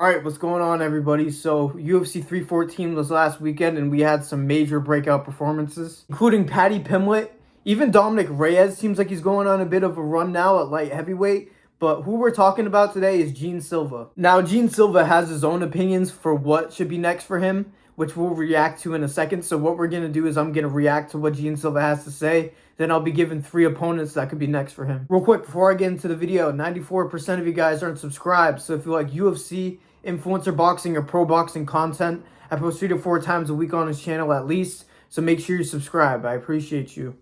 Alright, what's going on, everybody? So, UFC 314 was last weekend, and we had some major breakout performances, including Paddy Pimblett. Even Dominic Reyes seems like he's going on a bit of a run now at light heavyweight. But who we're talking about today is Gene Silva. Now, Gene Silva has his own opinions for what should be next for him, which we'll react to in a second. So what we're going to do is I'm going to react to what Gene Silva has to say. Then I'll be given 3 opponents that could be next for him. Real quick, before I get into the video, 94% of you guys aren't subscribed. So if you like UFC, influencer boxing, or pro boxing content, I post 3 to 4 times a week on his channel at least. So make sure you subscribe. I appreciate you.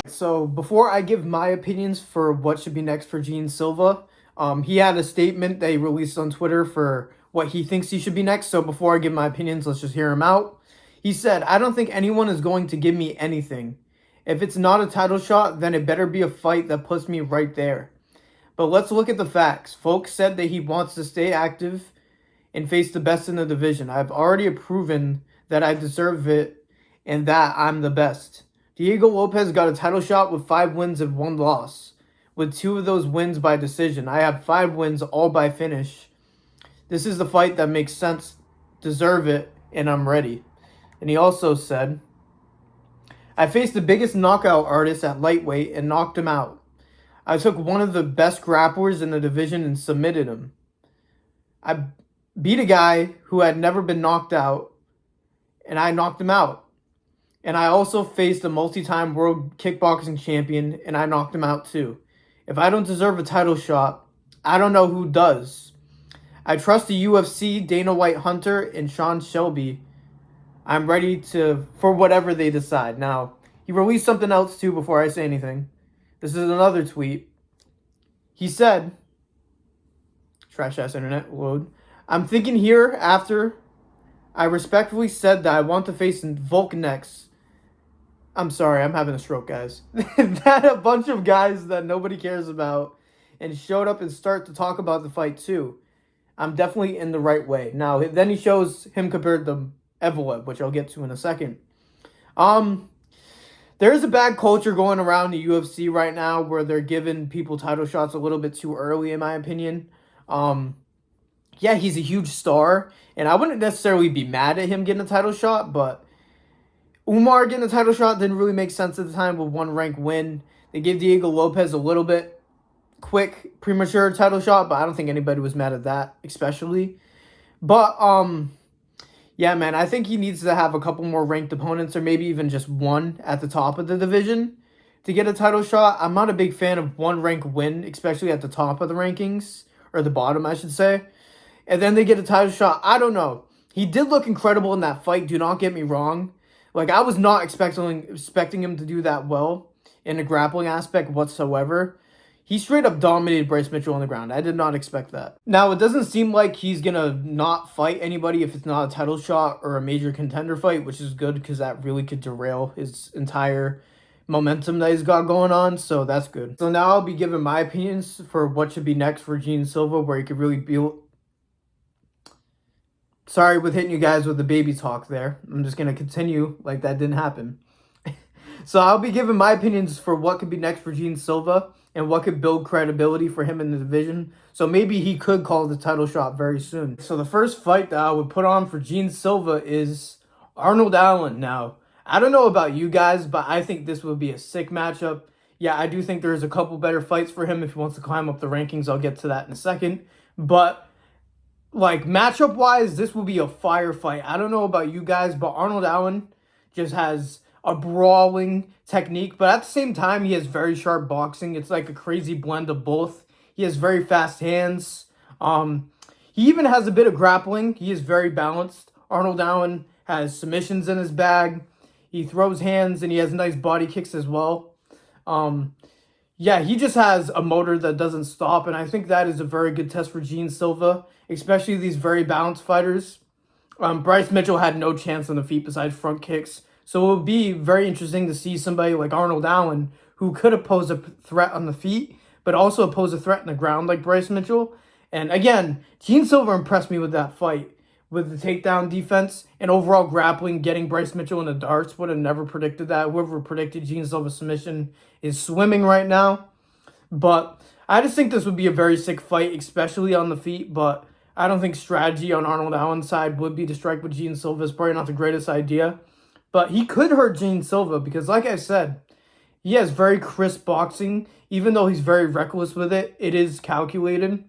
So before I give my opinions for what should be next for Gene Silva, he had a statement that he released on Twitter for what he thinks he should be next. So before I give my opinions, let's just hear him out. He said, "I don't think anyone is going to give me anything. If it's not a title shot, then it better be a fight that puts me right there. But let's look at the facts. Folks said that he wants to stay active and face the best in the division. I've already proven that I deserve it and that I'm the best. Diego Lopez got a title shot with 5 wins and 1 loss, with 2 of those wins by decision. I have 5 wins, all by finish. This is the fight that makes sense, deserve it, and I'm ready." And he also said, "I faced the biggest knockout artist at lightweight and knocked him out. I took one of the best grapplers in the division and submitted him. I beat a guy who had never been knocked out, and I knocked him out. And I also faced a multi-time world kickboxing champion, and I knocked him out too. If I don't deserve a title shot, I don't know who does. I trust the UFC, Dana White Hunter, and Sean Shelby. I'm ready for whatever they decide." Now, he released something else too before I say anything. This is another tweet. He said, trash-ass internet, load. "I'm thinking here after I respectfully said that I want to face Volk next." I'm sorry, I'm having a stroke, guys. That a bunch of guys that nobody cares about and showed up and start to talk about the fight too. I'm definitely in the right way. Now, then he shows him compared to Evloev, which I'll get to in a second. There is a bad culture going around the UFC right now where they're giving people title shots a little bit too early, in my opinion. Yeah, he's a huge star, and I wouldn't necessarily be mad at him getting a title shot, but Umar getting a title shot didn't really make sense at the time with 1 rank win. They gave Diego Lopez a little bit quick, premature title shot, but I don't think anybody was mad at that, especially. But, yeah, man, I think he needs to have a couple more ranked opponents, or maybe even just one at the top of the division to get a title shot. I'm not a big fan of 1 rank win, especially at the top of the rankings, or the bottom, I should say. And then they get a title shot. I don't know. He did look incredible in that fight, do not get me wrong. Like, I was not expecting him to do that well in the grappling aspect whatsoever. He straight up dominated Bryce Mitchell on the ground. I did not expect that. Now, it doesn't seem like he's going to not fight anybody if it's not a title shot or a major contender fight, which is good because that really could derail his entire momentum that he's got going on, so that's good. So now I'll be giving my opinions for what should be next for Gene Silva, where he could really build. Sorry with hitting you guys with the baby talk there. I'm just going to continue like that didn't happen. So I'll be giving my opinions for what could be next for Gene Silva and what could build credibility for him in the division. So maybe he could call the title shot very soon. So the first fight that I would put on for Gene Silva is Arnold Allen. Now, I don't know about you guys, but I think this would be a sick matchup. Yeah, I do think there's a couple better fights for him if he wants to climb up the rankings. I'll get to that in a second. But like, matchup-wise, this will be a fire fight. I don't know about you guys, but Arnold Allen just has a brawling technique. But at the same time, he has very sharp boxing. It's like a crazy blend of both. He has very fast hands. He even has a bit of grappling. He is very balanced. Arnold Allen has submissions in his bag. He throws hands, and he has nice body kicks as well. Yeah, he just has a motor that doesn't stop, and I think that is a very good test for Gene Silva, especially these very balanced fighters. Bryce Mitchell had no chance on the feet besides front kicks, so it would be very interesting to see somebody like Arnold Allen who could oppose a threat on the feet, but also oppose a threat in the ground like Bryce Mitchell. And again, Gene Silva impressed me with that fight, with the takedown defense and overall grappling, getting Bryce Mitchell in the darts. Would have never predicted that. Whoever predicted Gene Silva's submission is swimming right now. But I just think this would be a very sick fight, especially on the feet. But I don't think strategy on Arnold Allen's side would be to strike with Gene Silva. It's probably not the greatest idea. But he could hurt Gene Silva because, like I said, he has very crisp boxing. Even though he's very reckless with it, it is calculated.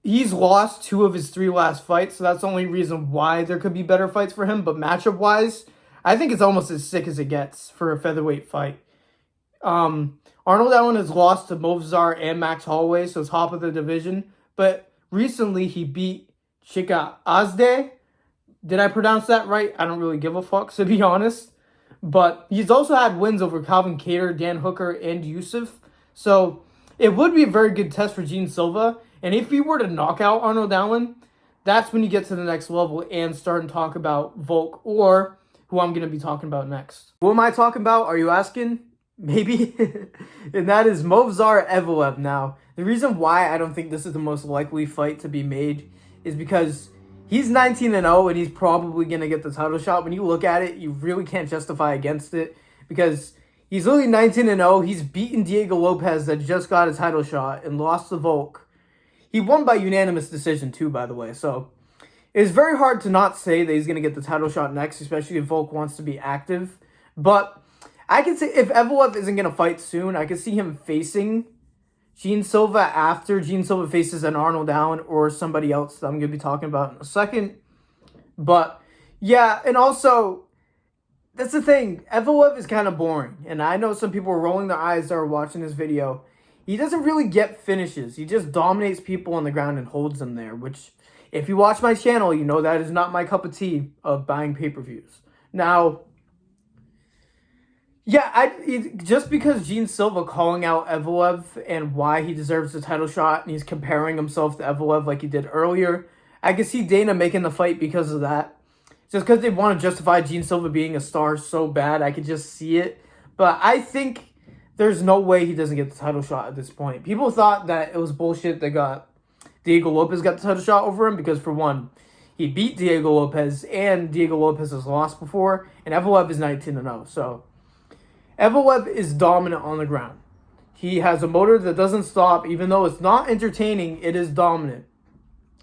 He's lost 2 of his 3 last fights, so that's the only reason why there could be better fights for him. But matchup-wise, I think it's almost as sick as it gets for a featherweight fight. Arnold Allen has lost to Movzar and Max Holloway, so top of the division. But recently, he beat Chika Azde. Did I pronounce that right? I don't really give a fuck, to be honest. But he's also had wins over Calvin Kattar, Dan Hooker, and Yusuf. So it would be a very good test for Gene Silva. And if he were to knock out Arnold Allen, that's when you get to the next level and start and talk about Volk, or who I'm going to be talking about next. Who am I talking about? Are you asking? Maybe. And that is Movzar Evloev. Now, the reason why I don't think this is the most likely fight to be made is because he's 19-0 and he's probably going to get the title shot. When you look at it, you really can't justify against it because he's only 19-0. He's beaten Diego Lopez that just got a title shot and lost to Volk. He won by unanimous decision too, by the way. So it's very hard to not say that he's going to get the title shot next, especially if Volk wants to be active. But I can say if Evloev isn't going to fight soon, I could see him facing Gene Silva after Gene Silva faces an Arnold Allen or somebody else that I'm going to be talking about in a second. But yeah, and also, that's the thing. Evloev is kind of boring. And I know some people are rolling their eyes that are watching this video. He doesn't really get finishes. He just dominates people on the ground and holds them there, which, if you watch my channel, you know that is not my cup of tea of buying pay-per-views. Now, yeah, just because Gene Silva calling out Evloev and why he deserves the title shot, and he's comparing himself to Evloev like he did earlier, I can see Dana making the fight because of that. Just because they want to justify Gene Silva being a star so bad, I could just see it. But I think there's no way he doesn't get the title shot at this point. People thought that it was bullshit that Diego Lopez got the title shot over him because, for one, he beat Diego Lopez and Diego Lopez has lost before, and Evloev is 19-0. So Evloev is dominant on the ground. He has a motor that doesn't stop. Even though it's not entertaining, it is dominant.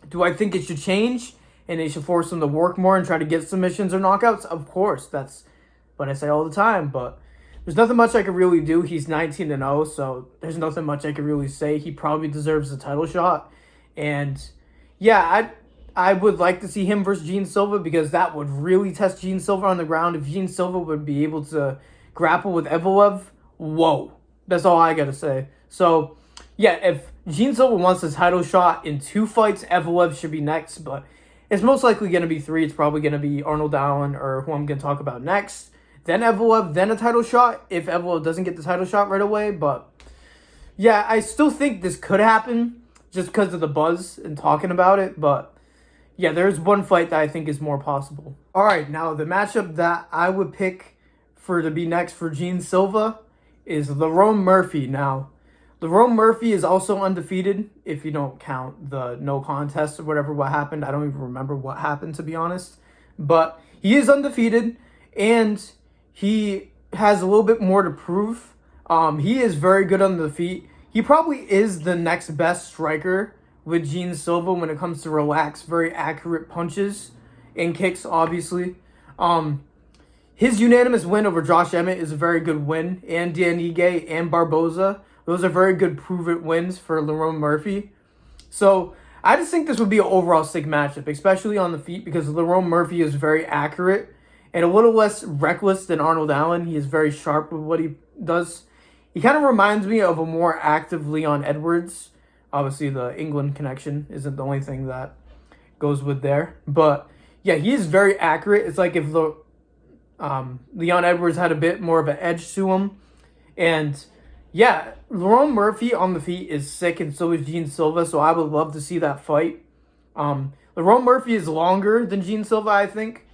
Do I think it should change and they should force him to work more and try to get submissions or knockouts? Of course, that's what I say all the time, but there's nothing much I could really do. He's 19-0, so there's nothing much I could really say. He probably deserves the title shot. And yeah, I would like to see him versus Gene Silva because that would really test Gene Silva on the ground. If Gene Silva would be able to grapple with Evloev, whoa. That's all I got to say. So yeah, if Gene Silva wants the title shot in 2 fights, Evloev should be next. But it's most likely going to be 3. It's probably going to be Arnold Allen or who I'm going to talk about next. Then Evloev, then a title shot if Evloev doesn't get the title shot right away. But yeah, I still think this could happen just because of the buzz and talking about it. But yeah, there's one fight that I think is more possible. All right, now the matchup that I would pick to be next for Gene Silva is Lerone Murphy. Now, Lerone Murphy is also undefeated if you don't count the no contest or whatever what happened. I don't even remember what happened, to be honest. But he is undefeated, and he has a little bit more to prove. He is very good on the feet. He probably is the next best striker with Gene Silva when it comes to relaxed, very accurate punches and kicks, obviously. His unanimous win over Josh Emmett is a very good win, and Dan Ige and Barboza. Those are very good proven wins for Lerone Murphy. So I just think this would be an overall sick matchup, especially on the feet, because Lerone Murphy is very accurate and a little less reckless than Arnold Allen. He is very sharp with what he does. He kind of reminds me of a more active Leon Edwards. Obviously, the England connection isn't the only thing that goes with there. But yeah, he is very accurate. It's like if Leon Edwards had a bit more of an edge to him. And yeah, Lerone Murphy on the feet is sick, and so is Gene Silva. So I would love to see that fight. Lerone Murphy is longer than Gene Silva, I think.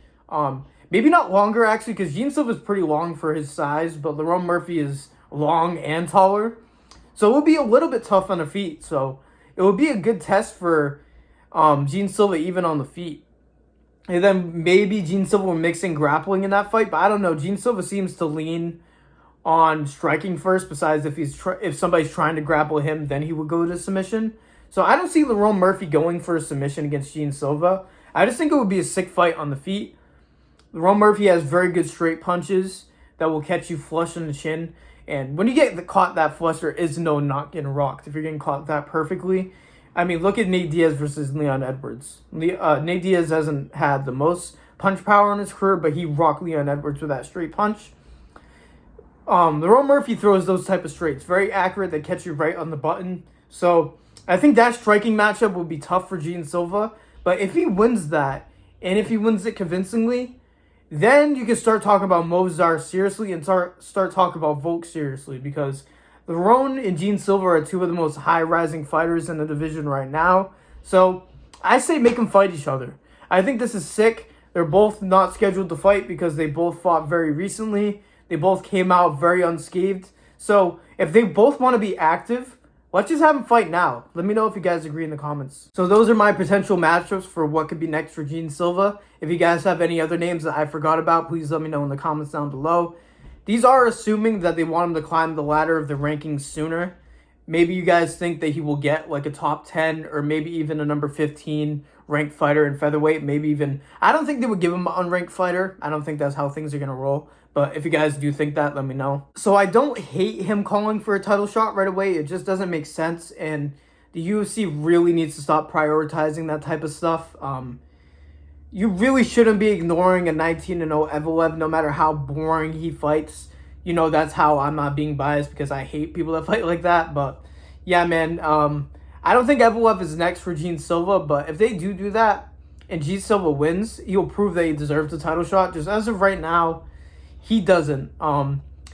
Maybe not longer, actually, because Gene Silva is pretty long for his size, but Lerone Murphy is long and taller. So it would be a little bit tough on the feet. So it would be a good test for Gene Silva even on the feet. And then maybe Gene Silva will mix in grappling in that fight, but I don't know. Gene Silva seems to lean on striking first, besides if somebody's trying to grapple him, then he would go to submission. So I don't see Lerone Murphy going for a submission against Gene Silva. I just think it would be a sick fight on the feet. Lerone Murphy has very good straight punches that will catch you flush in the chin. And when you get caught that flush, there is no not getting rocked if you're getting caught that perfectly. I mean, look at Nate Diaz versus Leon Edwards. Nate Diaz hasn't had the most punch power in his career, but he rocked Leon Edwards with that straight punch. Lerone Murphy throws those type of straights. Very accurate. They catch you right on the button. So I think that striking matchup would be tough for Gene Silva. But if he wins that, and if he wins it convincingly, then you can start talking about Mozart seriously and start talking about Volk seriously, because Lerone and Gene Silva are two of the most high-rising fighters in the division right now. So I say make them fight each other. I think this is sick. They're both not scheduled to fight because they both fought very recently. They both came out very unscathed. So if they both want to be active, let's just have them fight now. Let me know if you guys agree in the comments. So those are my potential matchups for what could be next for Gene Silva. If you guys have any other names that I forgot about, please let me know in the comments down below. These are assuming that they want him to climb the ladder of the rankings sooner. Maybe you guys think that he will get like a top 10 or maybe even a number 15 ranked fighter in featherweight. Maybe even, I don't think they would give him an unranked fighter. I don't think that's how things are going to roll. But if you guys do think that, let me know. So I don't hate him calling for a title shot right away. It just doesn't make sense. And the UFC really needs to stop prioritizing that type of stuff. You really shouldn't be ignoring a 19-0 Evloev no matter how boring he fights. You know, that's how I'm not being biased, because I hate people that fight like that. But yeah, man, I don't think Evloev is next for Gene Silva. But if they do that and Gene Silva wins, he'll prove that he deserves the title shot. Just as of right now, he doesn't.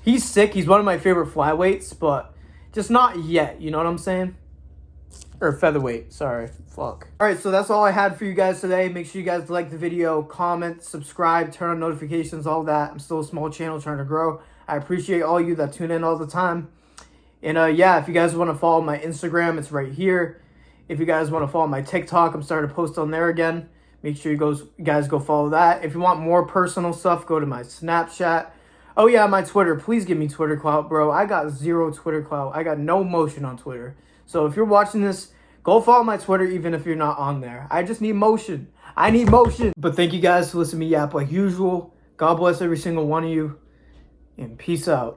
He's sick. He's one of my favorite flyweights, but just not yet. You know what I'm saying? Or featherweight. Sorry. Fuck. Alright, so that's all I had for you guys today. Make sure you guys like the video, comment, subscribe, turn on notifications, all that. I'm still a small channel trying to grow. I appreciate all you that tune in all the time. And yeah, if you guys want to follow my Instagram, it's right here. If you guys want to follow my TikTok, I'm starting to post on there again. Make sure you guys go follow that. If you want more personal stuff, go to my Snapchat. Oh yeah, my Twitter. Please give me Twitter clout, bro. I got zero Twitter clout. I got no motion on Twitter. So if you're watching this, go follow my Twitter even if you're not on there. I just need motion. I need motion. But thank you guys for listening to me yap like usual. God bless every single one of you. And peace out.